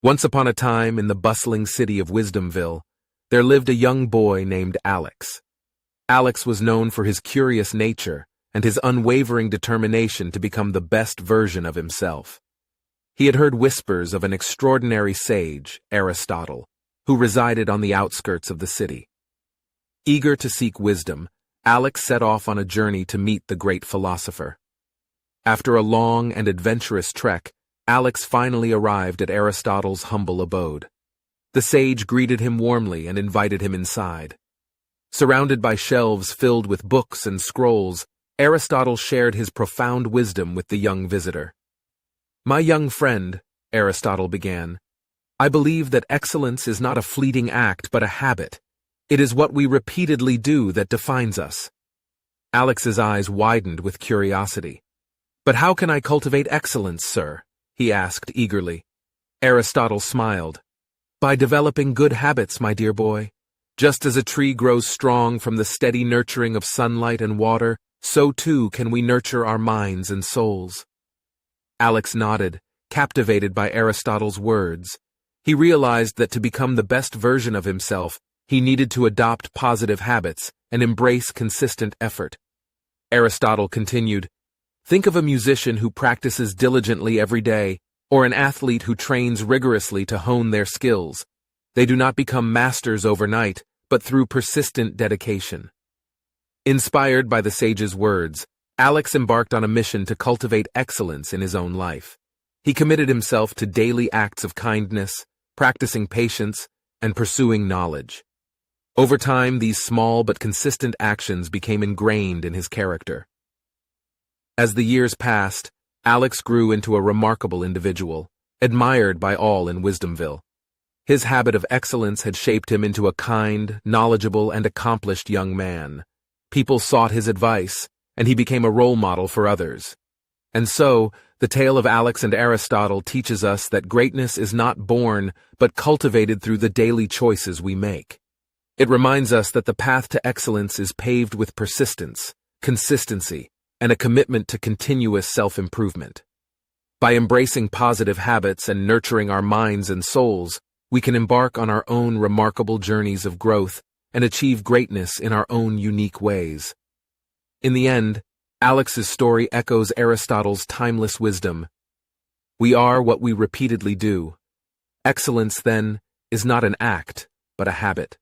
Once upon a time, in the bustling city of Wisdomville, there lived a young boy named Alex. Alex was known for his curious nature and his unwavering determination to become the best version of himself. He had heard whispers of an extraordinary sage, Aristotle, who resided on the outskirts of the city. Eager to seek wisdom, Alex set off on a journey to meet the great philosopher. After a long and adventurous trek, Alex finally arrived at Aristotle's humble abode. The sage greeted him warmly and invited him inside. Surrounded by shelves filled with books and scrolls, Aristotle shared his profound wisdom with the young visitor. "My young friend," Aristotle began, "I believe that excellence is not a fleeting act but a habit. It is what we repeatedly do that defines us." Alex's eyes widened with curiosity. "But how can I cultivate excellence, sir?" he asked eagerly. Aristotle smiled. "By developing good habits, my dear boy. Just as a tree grows strong from the steady nurturing of sunlight and water, so too can we nurture our minds and souls." Alex nodded, captivated by Aristotle's words. He realized that to become the best version of himself, he needed to adopt positive habits and embrace consistent effort. Aristotle continued, "Think of a musician who practices diligently every day, or an athlete who trains rigorously to hone their skills. They do not become masters overnight, but through persistent dedication." Inspired by the sage's words, Alex embarked on a mission to cultivate excellence in his own life. He committed himself to daily acts of kindness, practicing patience, and pursuing knowledge. Over time, these small but consistent actions became ingrained in his character. As the years passed, Alex grew into a remarkable individual, admired by all in Wisdomville. His habit of excellence had shaped him into a kind, knowledgeable, and accomplished young man. People sought his advice, and he became a role model for others. And so, the tale of Alex and Aristotle teaches us that greatness is not born, but cultivated through the daily choices we make. It reminds us that the path to excellence is paved with persistence, consistency, and a commitment to continuous self-improvement. By embracing positive habits and nurturing our minds and souls, we can embark on our own remarkable journeys of growth and achieve greatness in our own unique ways. In the end, Alex's story echoes Aristotle's timeless wisdom. We are what we repeatedly do. Excellence, then, is not an act, but a habit.